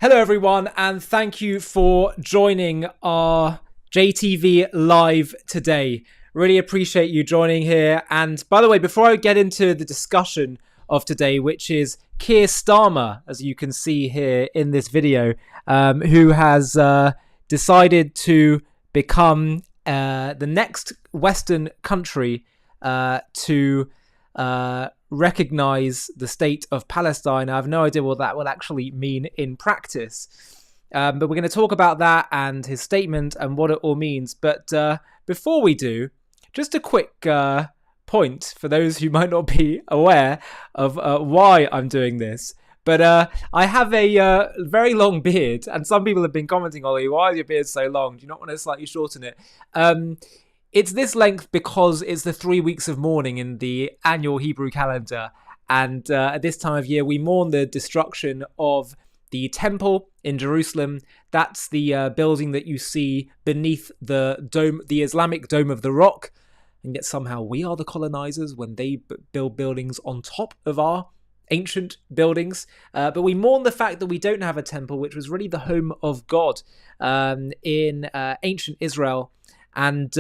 Hello, everyone, and thank you for joining our JTV Live today. Really appreciate you joining here. And by the way, before I get into the discussion of today, which is Keir Starmer, as you can see here in this video, who has decided to become the next Western country to recognize the state of Palestine. I have no idea what that will actually mean in practice. But we're going to talk about that and his statement and what it all means. But before we do, just a quick point for those who might not be aware of why I'm doing this. But I have a very long beard, and some people have been commenting, Ollie, why is your beard so long? Do you not want to slightly shorten it? It's this length because it's the 3 weeks of mourning in the annual Hebrew calendar. And at this time of year, we mourn the destruction of the temple in Jerusalem. That's the building that you see beneath the dome, the Islamic Dome of the Rock. And yet somehow we are the colonizers when they build buildings on top of our ancient buildings. But we mourn the fact that we don't have a temple, which was really the home of God in ancient Israel. And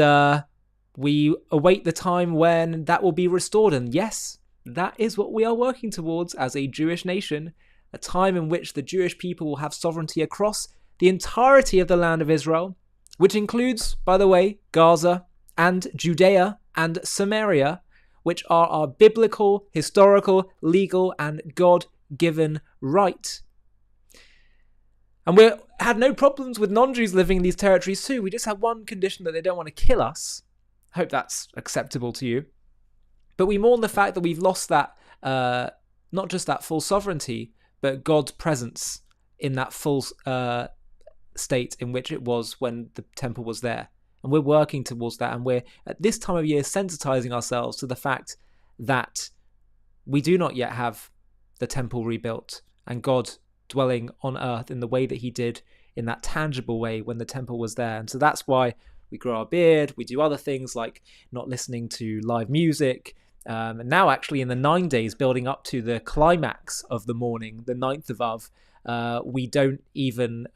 we await the time when that will be restored. And yes, that is what we are working towards as a Jewish nation, a time in which the Jewish people will have sovereignty across the entirety of the land of Israel, which includes, by the way, Gaza and Judea and Samaria, which are our biblical, historical, legal, and God-given right. And we had no problems with non-Jews living in these territories too. We just had one condition, that they don't want to kill us. I hope that's acceptable to you. But we mourn the fact that we've lost that, not just that full sovereignty, but God's presence in that full state in which it was when the temple was there. And we're working towards that. And we're, at this time of year, sensitizing ourselves to the fact that we do not yet have the temple rebuilt and God dwelling on earth in the way that he did, in that tangible way when the temple was there. And so that's why we grow our beard, we do other things like not listening to live music, and now actually in the 9 days building up to the climax of the mourning, the 9th of Av, we don't even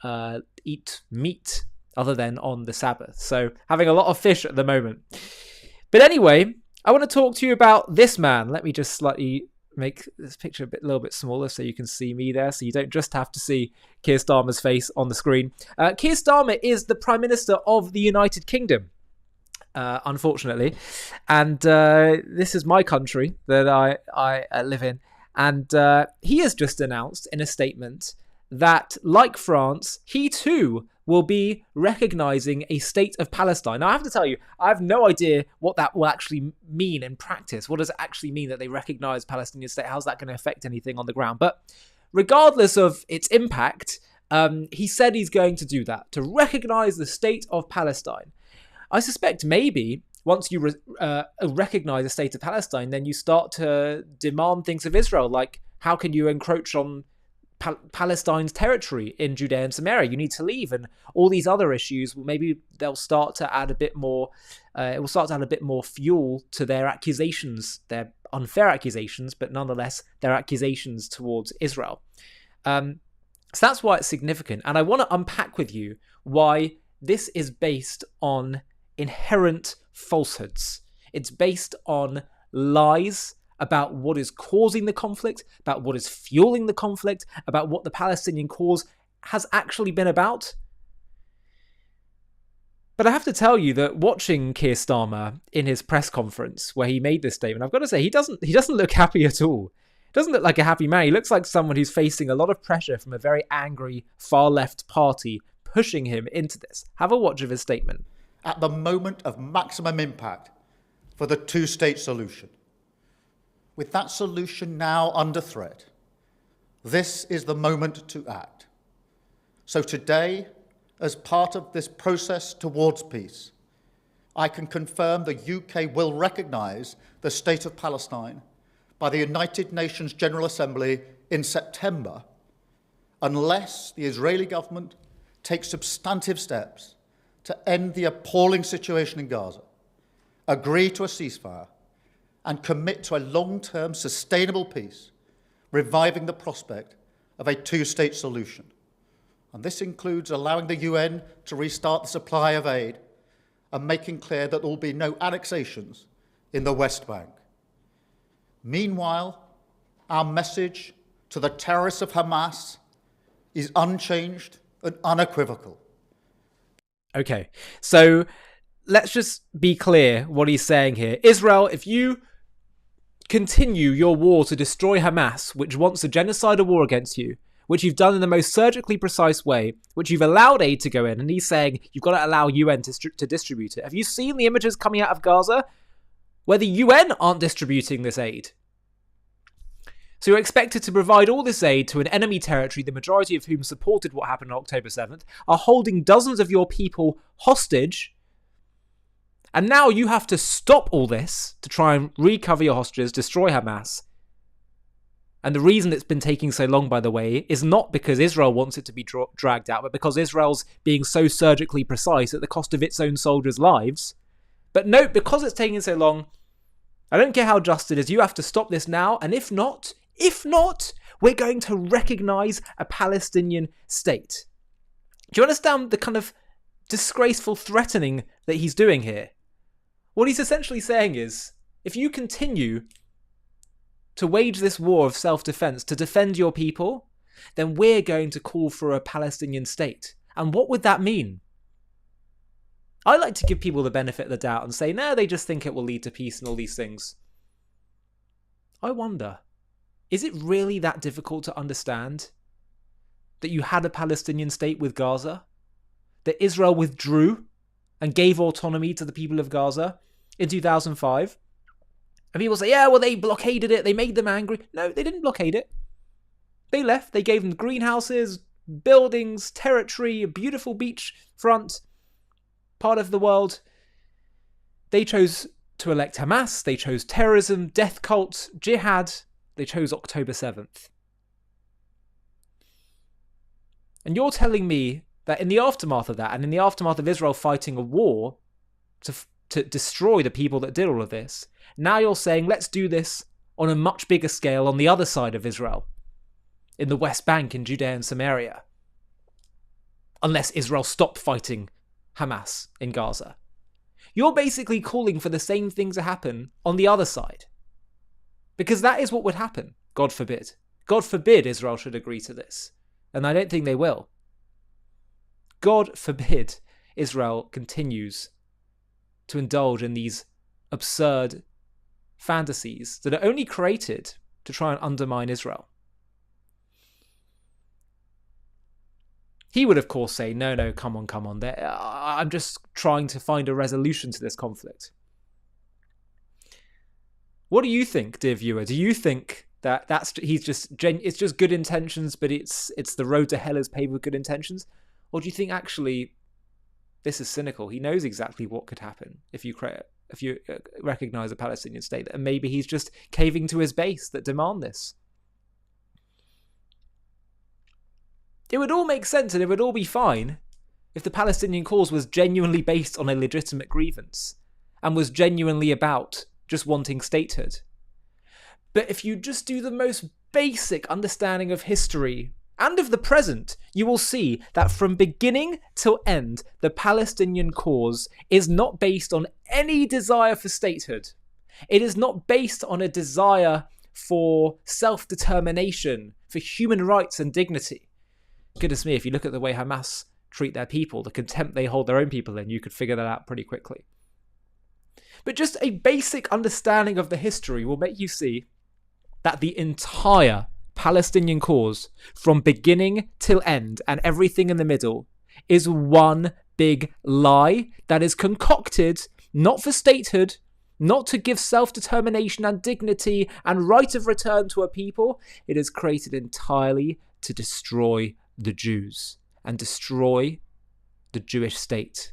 eat meat other than on the Sabbath. So having a lot of fish at the moment. But anyway, I want to talk to you about this man. Let me just slightly make this picture a little bit smaller so you can see me there, so you don't just have to see Keir Starmer's face on the screen. Keir Starmer is the Prime Minister of the United Kingdom, unfortunately. And this is my country that I live in. And he has just announced in a statement that, like France, he too will be recognizing a state of Palestine. Now, I have to tell you, I have no idea what that will actually mean in practice. What does it actually mean that they recognize Palestinian state? How's that going to affect anything on the ground? But regardless of its impact, he said he's going to do that, to recognize the state of Palestine. I suspect maybe once you recognize the state of Palestine, then you start to demand things of Israel, like how can you encroach on Palestine's territory in Judea and Samaria? You need to leave, and all these other issues. Maybe they'll start to add a bit more. It will start to add a bit more fuel to their accusations, their unfair accusations, but nonetheless their accusations towards Israel. So that's why it's significant, and I want to unpack with you why this is based on inherent falsehoods. It's based on lies about what is causing the conflict, about what is fueling the conflict, about what the Palestinian cause has actually been about. But I have to tell you that watching Keir Starmer in his press conference where he made this statement, I've got to say, he doesn't look happy at all. He doesn't look like a happy man. He looks like someone who's facing a lot of pressure from a very angry far-left party pushing him into this. Have a watch of his statement. At the moment of maximum impact for the two-state solution, with that solution now under threat, this is the moment to act. So today, as part of this process towards peace, I can confirm the UK will recognise the state of Palestine by the United Nations General Assembly in September, unless the Israeli government takes substantive steps to end the appalling situation in Gaza, agree to a ceasefire, and commit to a long-term sustainable peace, reviving the prospect of a two-state solution. And this includes allowing the UN to restart the supply of aid and making clear that there will be no annexations in the West Bank. Meanwhile, our message to the terrorists of Hamas is unchanged and unequivocal. Okay, so let's just be clear what he's saying here. Israel, if you continue your war to destroy Hamas, which wants a genocidal war against you, which you've done in the most surgically precise way, which you've allowed aid to go in, and he's saying you've got to allow UN to distribute it. Have you seen the images coming out of Gaza where the UN aren't distributing this aid? So you're expected to provide all this aid to an enemy territory, the majority of whom supported what happened on October 7th, are holding dozens of your people hostage, and now you have to stop all this to try and recover your hostages, destroy Hamas. And the reason it's been taking so long, by the way, is not because Israel wants it to be dragged out, but because Israel's being so surgically precise at the cost of its own soldiers' lives. But note, because it's taking so long, I don't care how just it is, you have to stop this now, and if not, we're going to recognise a Palestinian state. Do you understand the kind of disgraceful threatening that he's doing here? What he's essentially saying is, if you continue to wage this war of self-defense to defend your people, then we're going to call for a Palestinian state. And what would that mean? I like to give people the benefit of the doubt and say, no, they just think it will lead to peace and all these things. I wonder, is it really that difficult to understand that you had a Palestinian state with Gaza? That Israel withdrew and gave autonomy to the people of Gaza in 2005? And people say, yeah, well, they blockaded it. They made them angry. No, they didn't blockade it. They left. They gave them greenhouses, buildings, territory, a beautiful beach front, part of the world. They chose to elect Hamas. They chose terrorism, death cult, jihad. They chose October 7th. And you're telling me that in the aftermath of that, and in the aftermath of Israel fighting a war to destroy the people that did all of this, now you're saying, let's do this on a much bigger scale on the other side of Israel, in the West Bank, in Judea and Samaria. Unless Israel stopped fighting Hamas in Gaza. You're basically calling for the same thing to happen on the other side. Because that is what would happen, God forbid. God forbid Israel should agree to this. And I don't think they will. God forbid Israel continues to indulge in these absurd fantasies that are only created to try and undermine Israel. He would, of course, say, no, come on. I'm just trying to find a resolution to this conflict. What do you think, dear viewer? Do you think that it's just good intentions, but it's the road to hell is paved with good intentions? Or do you think actually this is cynical? He knows exactly what could happen if you recognize a Palestinian state, and maybe he's just caving to his base that demand this. It would all make sense and it would all be fine if the Palestinian cause was genuinely based on a legitimate grievance and was genuinely about just wanting statehood. But if you just do the most basic understanding of history and of the present, you will see that from beginning till end, the Palestinian cause is not based on any desire for statehood. It is not based on a desire for self-determination, for human rights and dignity. Goodness me, if you look at the way Hamas treat their people, the contempt they hold their own people in, you could figure that out pretty quickly. But just a basic understanding of the history will make you see that the entire Palestinian cause, from beginning till end and everything in the middle, is one big lie that is concocted not for statehood, not to give self-determination and dignity and right of return to a people. It is created entirely to destroy the Jews and destroy the Jewish state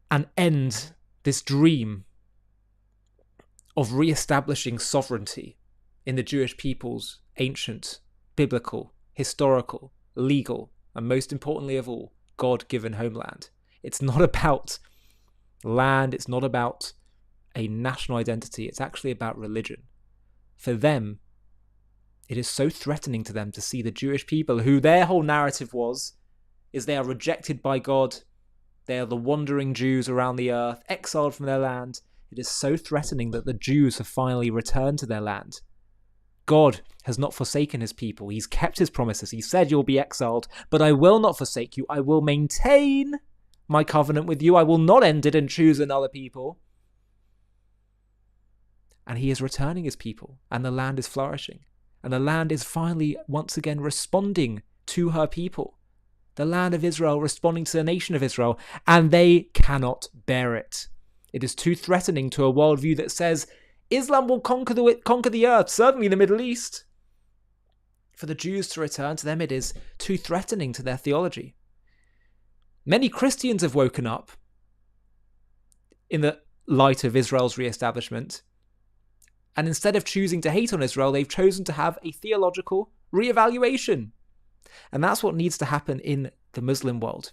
and end this dream of re-establishing sovereignty in the Jewish people's ancient, biblical, historical, legal, and most importantly of all, God-given homeland. It's not about land, it's not about a national identity, it's actually about religion. For them, It is so threatening to them to see the Jewish people, who their whole narrative is they are rejected by God. They are the wandering Jews around the earth, exiled from their land. It is so threatening that the Jews have finally returned to their land. God has not forsaken his people. He's kept his promises. He said, you'll be exiled, but I will not forsake you. I will maintain my covenant with you. I will not end it and choose another people. And he is returning his people, and the land is flourishing. And the land is finally, once again, responding to her people. The land of Israel responding to the nation of Israel, and they cannot bear it. It is too threatening to a worldview that says Islam will conquer the earth, certainly the Middle East. For the Jews to return to them, it is too threatening to their theology. Many Christians have woken up in the light of Israel's re-establishment, and instead of choosing to hate on Israel, they've chosen to have a theological re-evaluation. And that's what needs to happen in the Muslim world.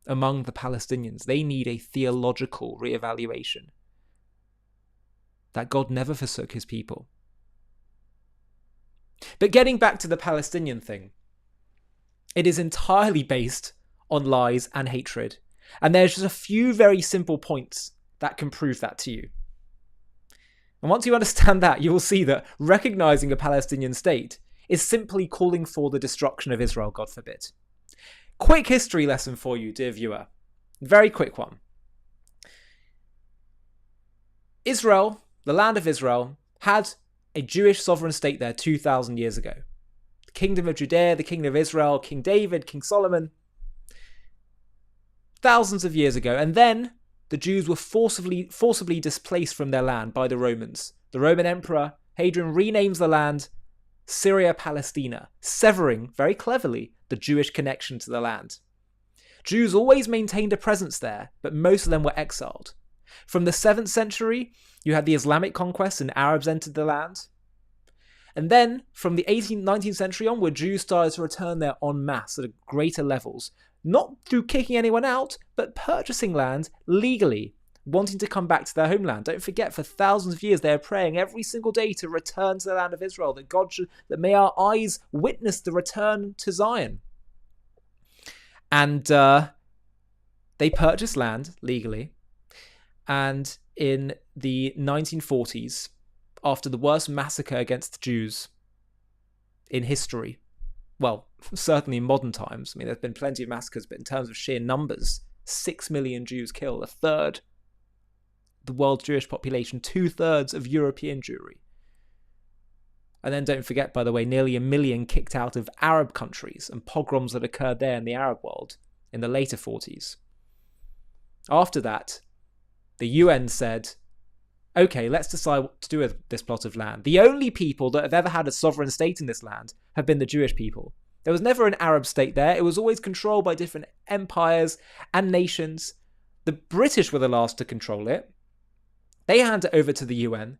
Among the Palestinians, they need a theological re-evaluation. That God never forsook his people. But getting back to the Palestinian thing, it is entirely based on lies and hatred. And there's just a few very simple points that can prove that to you. And once you understand that, you will see that recognizing a Palestinian state is simply calling for the destruction of Israel, God forbid. Quick history lesson for you, dear viewer. Very quick one. Israel, the land of Israel, had a Jewish sovereign state there 2,000 years ago. The Kingdom of Judea, the Kingdom of Israel, King David, King Solomon. Thousands of years ago. And then the Jews were forcibly displaced from their land by the Romans. The Roman Emperor Hadrian renames the land Syria Palestina, severing, very cleverly, the Jewish connection to the land. Jews always maintained a presence there, but most of them were exiled. From the 7th century, you had the Islamic conquest and Arabs entered the land. And then, from the 18th, 19th century onward, Jews started to return there en masse at greater levels, not through kicking anyone out, but purchasing land legally, wanting to come back to their homeland. Don't forget, for thousands of years, they are praying every single day to return to the land of Israel, that may our eyes witness the return to Zion. And they purchased land legally. And in the 1940s, after the worst massacre against the Jews in history, well, certainly in modern times, I mean, there's been plenty of massacres, but in terms of sheer numbers, 6 million Jews killed, a third the world's Jewish population, 2/3 of European Jewry. And then don't forget, by the way, nearly 1 million kicked out of Arab countries and pogroms that occurred there in the Arab world in the later 40s. After that, the UN said, okay, let's decide what to do with this plot of land. The only people that have ever had a sovereign state in this land have been the Jewish people. There was never an Arab state there. It was always controlled by different empires and nations. The British were the last to control it. They hand it over to the UN.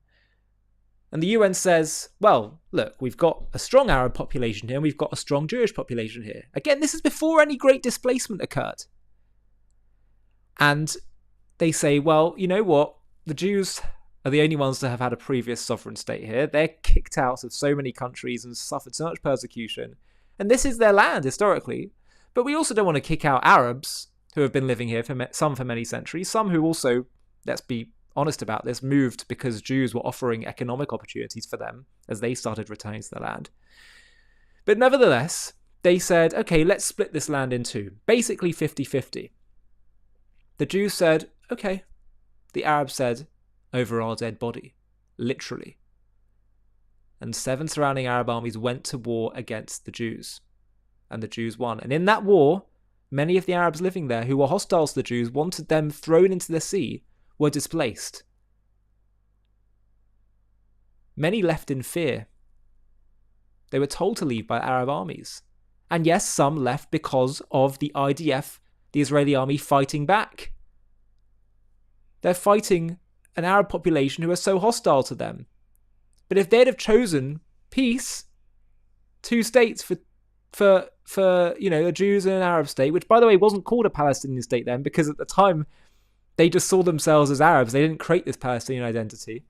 And the UN says, well, look, we've got a strong Arab population here and we've got a strong Jewish population here. Again, this is before any great displacement occurred. And they say, well, you know what? The Jews are the only ones to have had a previous sovereign state here. They're kicked out of so many countries and suffered so much persecution. And this is their land historically. But we also don't want to kick out Arabs who have been living here for many centuries. Some who also, let's be honest about this, moved because Jews were offering economic opportunities for them as they started returning to the land. But nevertheless, they said, okay, let's split this land in two. Basically 50-50. The Jews said, okay. The Arabs said, over our dead body. Literally. And 7 surrounding Arab armies went to war against the Jews. And the Jews won. And in that war, many of the Arabs living there who were hostile to the Jews, wanted them thrown into the sea, were displaced. Many left in fear. They were told to leave by Arab armies. And yes, some left because of the IDF, the Israeli army, fighting back. They're fighting an Arab population who are so hostile to them. But if they'd have chosen peace, 2 states for the Jews and an Arab state, which by the way wasn't called a Palestinian state then, because at the time they just saw themselves as Arabs. They didn't create this Palestinian identity.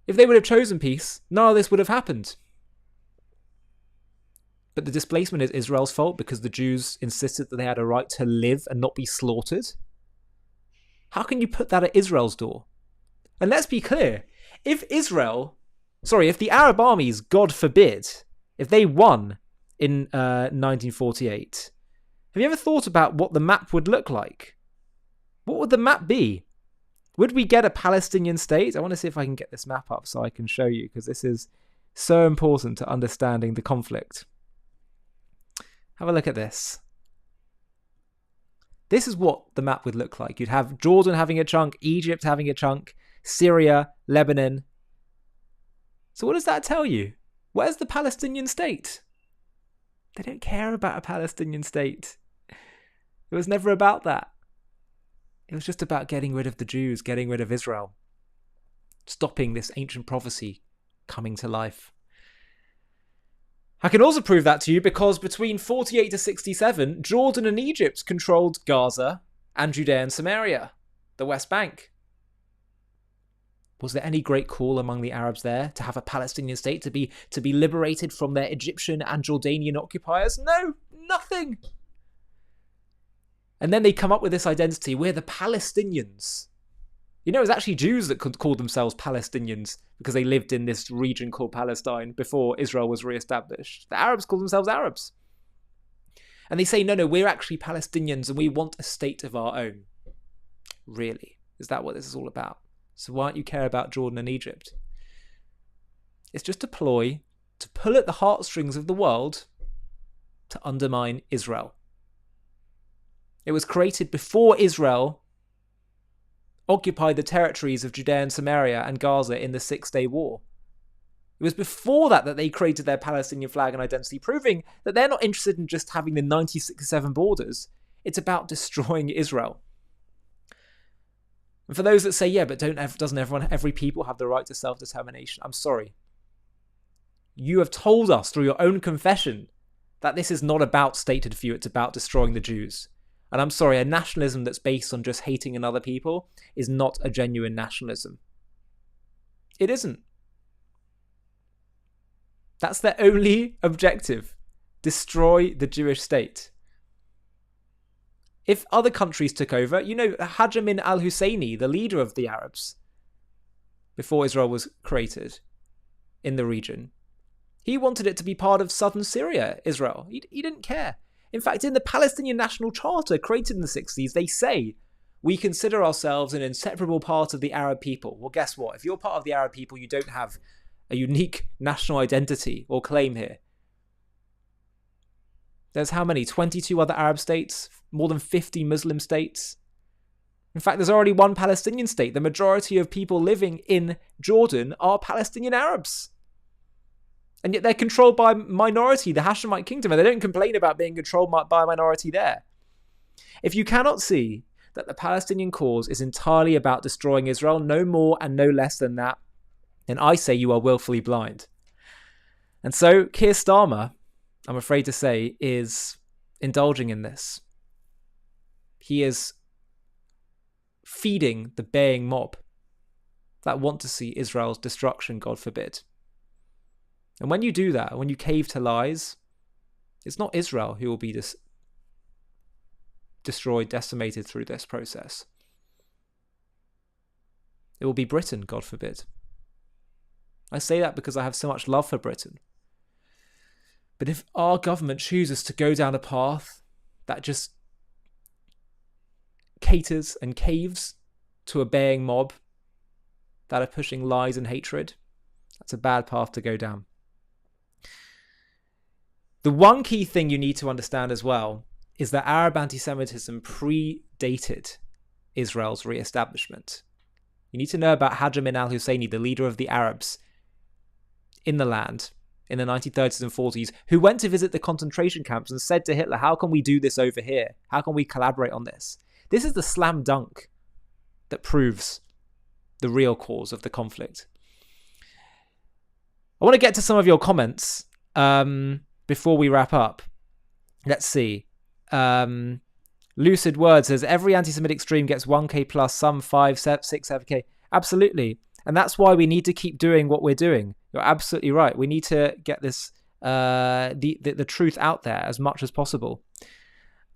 If they would have chosen peace, none of this would have happened. But the displacement is Israel's fault because the Jews insisted that they had a right to live and not be slaughtered. How can you put that at Israel's door? And let's be clear, if the Arab armies, God forbid, if they won in 1948, have you ever thought about what the map would look like? What would the map be? Would we get a Palestinian state? I want to see if I can get this map up so I can show you, because this is so important to understanding the conflict. Have a look at this. This is what the map would look like. You'd have Jordan having a chunk, Egypt having a chunk, Syria, Lebanon. So what does that tell you? Where's the Palestinian state? They don't care about a Palestinian state. It was never about that. It was just about getting rid of the Jews, getting rid of Israel, stopping this ancient prophecy coming to life. I can also prove that to you because between 48 to 67, Jordan and Egypt controlled Gaza and Judea and Samaria, the West Bank. Was there any great call among the Arabs there to have a Palestinian state, to be liberated from their Egyptian and Jordanian occupiers? No, nothing. And then they come up with this identity. We're the Palestinians. You know, it was actually Jews that called themselves Palestinians because they lived in this region called Palestine before Israel was re-established. The Arabs called themselves Arabs. And they say, no, we're actually Palestinians and we want a state of our own. Really? Is that what this is all about? So why don't you care about Jordan and Egypt? It's just a ploy to pull at the heartstrings of the world to undermine Israel. It was created before Israel occupied the territories of Judea and Samaria and Gaza in the 6-Day War. It was before that they created their Palestinian flag and identity, proving that they're not interested in just having the 1967 borders. It's about destroying Israel. And for those that say, yeah, but doesn't every people have the right to self-determination? I'm sorry. You have told us through your own confession that this is not about statehood for you, it's about destroying the Jews. And I'm sorry, a nationalism that's based on just hating another people is not a genuine nationalism. It isn't. That's their only objective. Destroy the Jewish state. If other countries took over, you know, Hajj al-Husseini, the leader of the Arabs, before Israel was created in the region, he wanted it to be part of southern Syria, Israel. He didn't care. In fact, in the Palestinian National Charter created in the 60s, they say, we consider ourselves an inseparable part of the Arab people. Well, guess what? If you're part of the Arab people, you don't have a unique national identity or claim here. There's how many? 22 other Arab states? More than 50 Muslim states? In fact, there's already one Palestinian state. The majority of people living in Jordan are Palestinian Arabs. And yet they're controlled by a minority, the Hashemite kingdom, and they don't complain about being controlled by a minority there. If you cannot see that the Palestinian cause is entirely about destroying Israel, no more and no less than that, then I say you are willfully blind. And so Keir Starmer, I'm afraid to say, is indulging in this. He is feeding the baying mob that want to see Israel's destruction, God forbid. And when you do that, when you cave to lies, it's not Israel who will be destroyed, decimated through this process. It will be Britain, God forbid. I say that because I have so much love for Britain. But if our government chooses to go down a path that just caters and caves to a baying mob that are pushing lies and hatred, that's a bad path to go down. The one key thing you need to understand as well is that Arab anti-Semitism predated Israel's re-establishment. You need to know about Hajj al-Husseini, the leader of the Arabs in the land in the 1930s and 40s, who went to visit the concentration camps and said to Hitler, how can we do this over here? How can we collaborate on this? This is the slam dunk that proves the real cause of the conflict. I want to get to some of your comments before we wrap up. Let's see. Lucid Word says, every anti-Semitic stream gets 1k plus, some 5, 6, 7k. Absolutely. And that's why we need to keep doing what we're doing. You're absolutely right. We need to get this the truth out there as much as possible.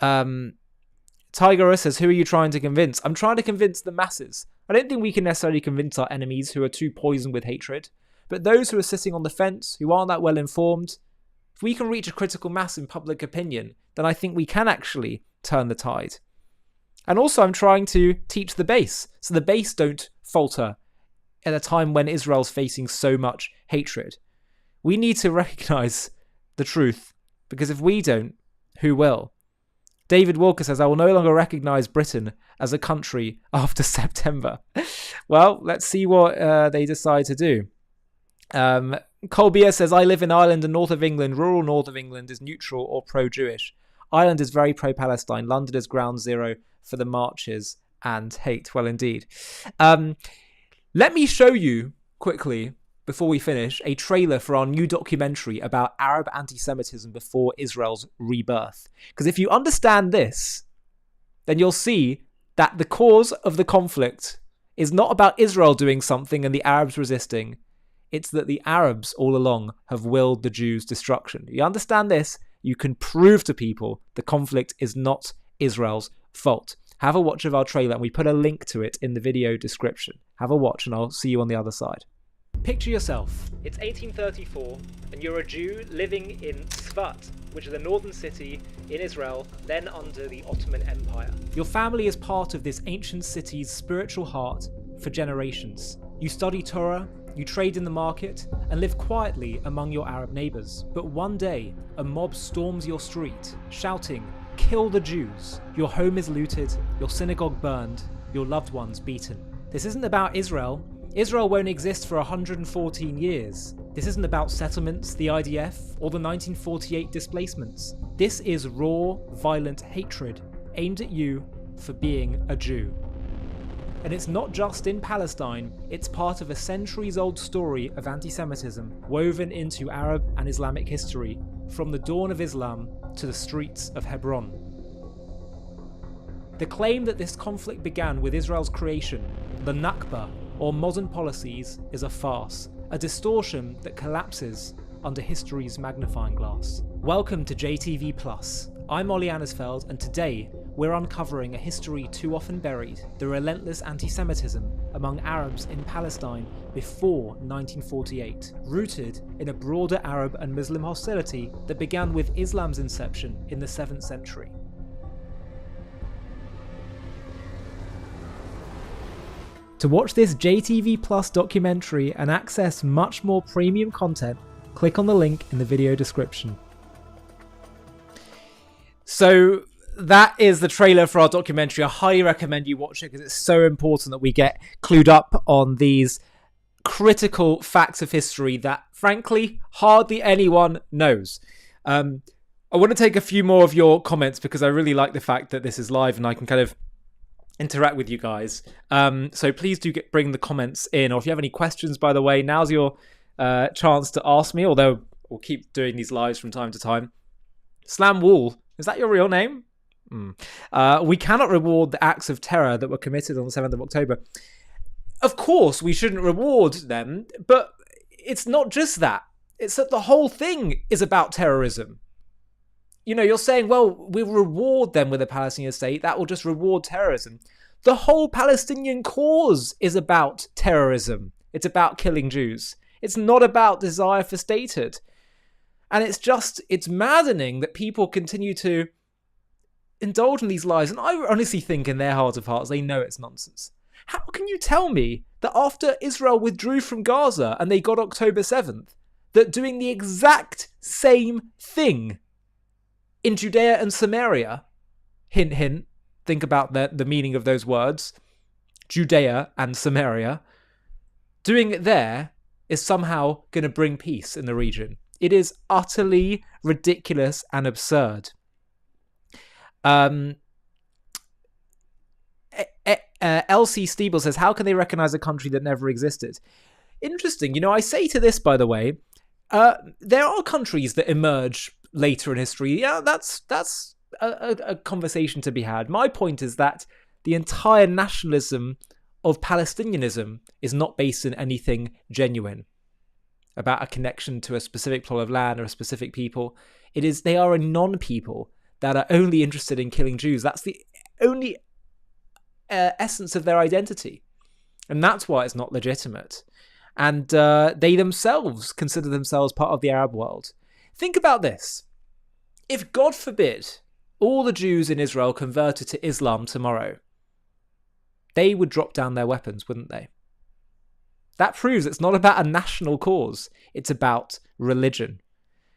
Tiger says, who are you trying to convince? I'm trying to convince the masses. I don't think we can necessarily convince our enemies who are too poisoned with hatred, but those who are sitting on the fence, who aren't that well informed, if we can reach a critical mass in public opinion, then I think we can actually turn the tide. And also I'm trying to teach the base, so the base don't falter at a time when Israel's facing so much hatred. We need to recognize the truth, because if we don't, who will? David Walker says, I will no longer recognize Britain as a country after September. Well, let's see what they decide to do. Colbier says, I live in Ireland and north of England. Rural north of England is neutral or pro-Jewish. Ireland is very pro-Palestine. London is ground zero for the marches and hate. Well, indeed. Let me show you quickly, before we finish, a trailer for our new documentary about Arab anti-Semitism before Israel's rebirth. Because if you understand this, then you'll see that the cause of the conflict is not about Israel doing something and the Arabs resisting. It's that the Arabs all along have willed the Jews' destruction. You understand this, you can prove to people the conflict is not Israel's fault. Have a watch of our trailer, and we put a link to it in the video description. Have a watch, and I'll see you on the other side. Picture yourself. It's 1834, and you're a Jew living in Sfat, which is a northern city in Israel, then under the Ottoman Empire. Your family is part of this ancient city's spiritual heart for generations. You study Torah, you trade in the market, and live quietly among your Arab neighbours. But one day, a mob storms your street, shouting, "Kill the Jews!" Your home is looted, your synagogue burned, your loved ones beaten. This isn't about Israel. Israel won't exist for 114 years. This isn't about settlements, the IDF, or the 1948 displacements. This is raw, violent hatred aimed at you for being a Jew. And it's not just in Palestine, it's part of a centuries-old story of anti-Semitism woven into Arab and Islamic history, from the dawn of Islam to the streets of Hebron. The claim that this conflict began with Israel's creation, the Nakba, or modern policies, is a farce, a distortion that collapses under history's magnifying glass. Welcome to JTV+. I'm Ollie Annisfeld, and today we're uncovering a history too often buried, the relentless anti-Semitism among Arabs in Palestine before 1948, rooted in a broader Arab and Muslim hostility that began with Islam's inception in the 7th century. To watch this JTV+ documentary and access much more premium content, click on the link in the video description. So that is the trailer for our documentary. I highly recommend you watch it because it's so important that we get clued up on these critical facts of history that, frankly, hardly anyone knows. I want to take a few more of your comments because I really like the fact that this is live and I can kind of interact with you guys. So please do bring the comments in, or if you have any questions, by the way, now's your chance to ask me, although we'll keep doing these lives from time to time. Slam Wall, is that your real name? We cannot reward the acts of terror that were committed on the 7th of October. Of course, we shouldn't reward them, but it's not just that. It's that the whole thing is about terrorism. You know, you're saying, well, we'll reward them with a Palestinian state. That will just reward terrorism. The whole Palestinian cause is about terrorism. It's about killing Jews. It's not about desire for statehood. And it's maddening that people continue to indulge in these lies. And I honestly think in their heart of hearts, they know it's nonsense. How can you tell me that after Israel withdrew from Gaza and they got October 7th, that doing the exact same thing in Judea and Samaria, hint, hint, think about the meaning of those words, Judea and Samaria, doing it there is somehow going to bring peace in the region? It is utterly ridiculous and absurd. LC Steeble says, how can they recognize a country that never existed? Interesting. You know, I say to this, by the way, there are countries that emerge later in history. Yeah, that's a conversation to be had. My point is that the entire nationalism of Palestinianism is not based in anything genuine about a connection to a specific plot of land or a specific people. They are a non-people that are only interested in killing Jews. That's the only essence of their identity. And that's why it's not legitimate. And they themselves consider themselves part of the Arab world. Think about this. If, God forbid, all the Jews in Israel converted to Islam tomorrow, they would drop down their weapons, wouldn't they? That proves it's not about a national cause. It's about religion.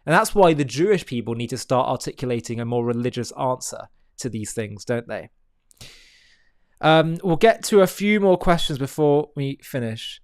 And that's why the Jewish people need to start articulating a more religious answer to these things, don't they? We'll get to a few more questions before we finish.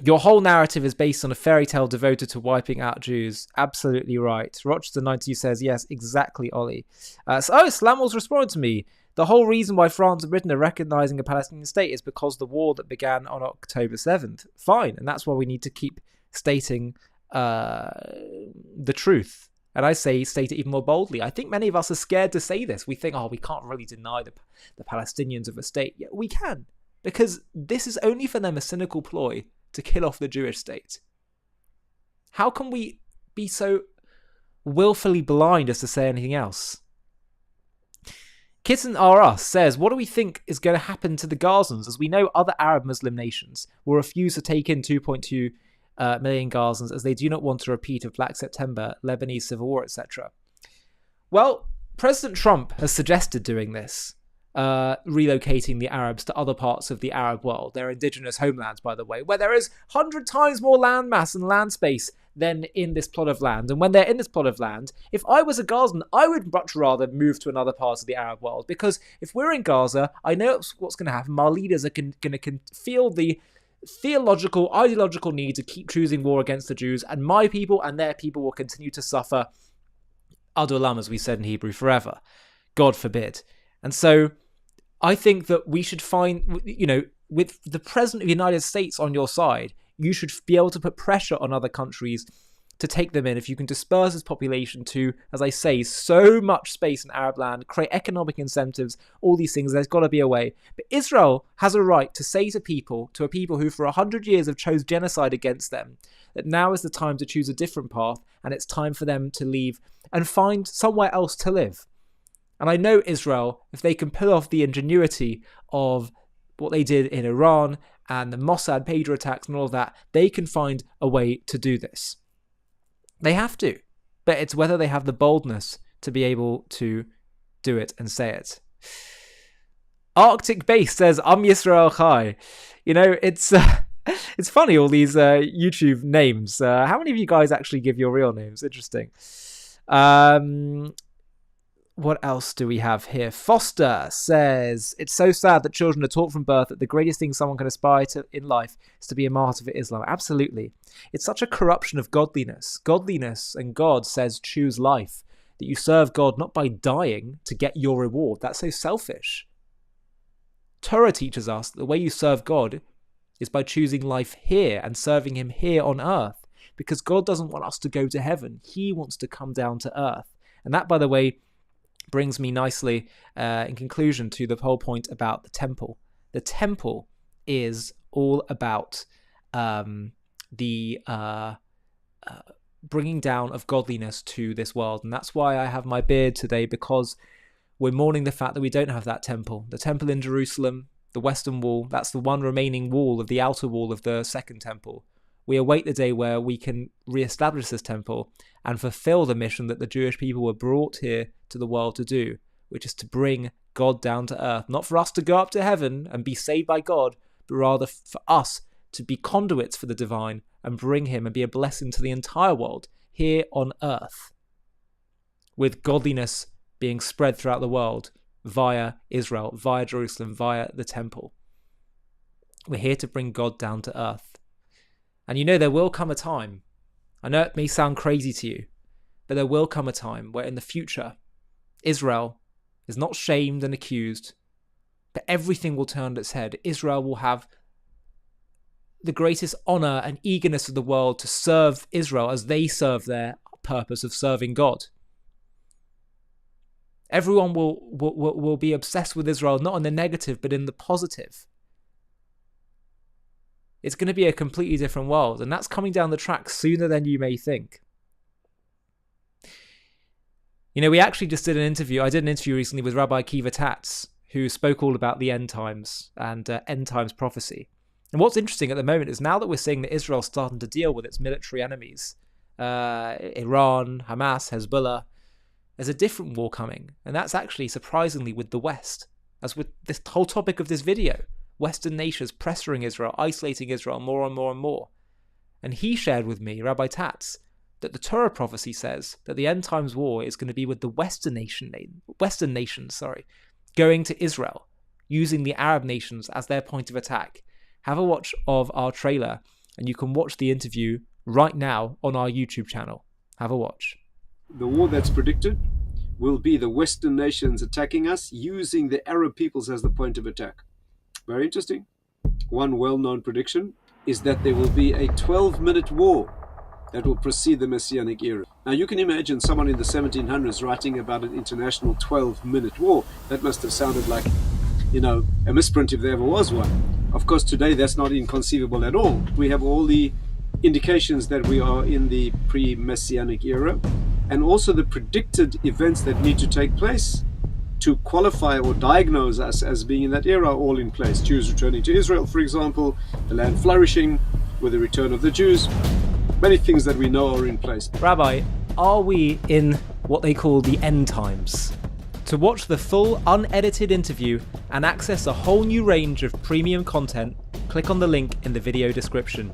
Your whole narrative is based on a fairy tale devoted to wiping out Jews. Absolutely right. Rochester92 says, yes, exactly, Ollie. Slamwell's responded to me. The whole reason why France and Britain are recognising a Palestinian state is because the war that began on October 7th. Fine. And that's why we need to keep stating the truth. And I say state it even more boldly. I think many of us are scared to say this. We think, we can't really deny the Palestinians of a state. Yeah, we can. Because this is only for them a cynical ploy to kill off the Jewish state. How can we be so willfully blind as to say anything else? Kitten R Us says, what do we think is going to happen to the Gazans? As we know, other Arab Muslim nations will refuse to take in 2.2 million Gazans as they do not want a repeat of Black September, Lebanese civil war, etc. Well, President Trump has suggested doing this. Relocating the Arabs to other parts of the Arab world, their indigenous homelands, by the way, where there is 100 times more land mass and land space than in this plot of land. And when they're in this plot of land, if I was a Gazan, I would much rather move to another part of the Arab world, because if we're in Gaza, I know what's going to happen. My leaders are going to feel the theological, ideological need to keep choosing war against the Jews, and my people and their people will continue to suffer ad olam, as we said in Hebrew, forever. God forbid. And so I think that we should find, with the President of the United States on your side, you should be able to put pressure on other countries to take them in. If you can disperse this population to, as I say, so much space in Arab land, create economic incentives, all these things, there's got to be a way. But Israel has a right to say to a people who for 100 years have chose genocide against them, that now is the time to choose a different path, and it's time for them to leave and find somewhere else to live. And I know Israel, if they can pull off the ingenuity of what they did in Iran and the Mossad pager attacks and all of that, they can find a way to do this. They have to. But it's whether they have the boldness to be able to do it and say it. Arctic Base says, I'm Yisrael Chai. It's funny, all these YouTube names. How many of you guys actually give your real names? Interesting. What else do we have here? Foster says, it's so sad that children are taught from birth that the greatest thing someone can aspire to in life is to be a martyr for Islam. Absolutely. It's such a corruption of godliness. Godliness and God says choose life, that you serve God not by dying to get your reward. That's so selfish. Torah teaches us that the way you serve God is by choosing life here and serving him here on earth, because God doesn't want us to go to heaven. He wants to come down to earth. And that, by the way, brings me nicely in conclusion to the whole point about the temple. The temple is all about the bringing down of godliness to this world. And that's why I have my beard today, because we're mourning the fact that we don't have that temple. The temple in Jerusalem, the Western Wall, that's the one remaining wall of the outer wall of the Second Temple. We await the day where we can re-establish this temple and fulfill the mission that the Jewish people were brought here to the world to do, which is to bring God down to earth. Not for us to go up to heaven and be saved by God, but rather for us to be conduits for the divine and bring him and be a blessing to the entire world here on earth, with godliness being spread throughout the world via Israel, via Jerusalem, via the temple. We're here to bring God down to earth. And there will come a time, I know it may sound crazy to you, but there will come a time where in the future, Israel is not shamed and accused, but everything will turn on its head. Israel will have the greatest honor and eagerness of the world to serve Israel as they serve their purpose of serving God. Everyone will be obsessed with Israel, not in the negative, but in the positive. It's going to be a completely different world, and that's coming down the track sooner than you may think. You know, we actually just did an interview. I did an interview recently with Rabbi Kiva Tatz, who spoke all about the end times and end times prophecy. And what's interesting at the moment is now that we're seeing that Israel's starting to deal with its military enemies, Iran, Hamas, Hezbollah, there's a different war coming. And that's actually surprisingly with the West. As with this whole topic of this video, Western nations pressuring Israel, isolating Israel more and more and more. And he shared with me, Rabbi Tatz, that the Torah prophecy says that the end times war is going to be with the Western nations, going to Israel, using the Arab nations as their point of attack. Have a watch of our trailer, and you can watch the interview right now on our YouTube channel. Have a watch. The war that's predicted will be the Western nations attacking us, using the Arab peoples as the point of attack. Very interesting. One well-known prediction is that there will be a 12-minute war that will precede the Messianic era. Now you can imagine someone in the 1700s writing about an international 12-minute war. That must have sounded like, a misprint if there ever was one. Of course, today that's not inconceivable at all. We have all the indications that we are in the pre-Messianic era, and also the predicted events that need to take place to qualify or diagnose us as being in that era are all in place. Jews returning to Israel, for example, the land flourishing with the return of the Jews. Many things that we know are in place. Rabbi, are we in what they call the end times? To watch the full unedited interview and access a whole new range of premium content, click on the link in the video description.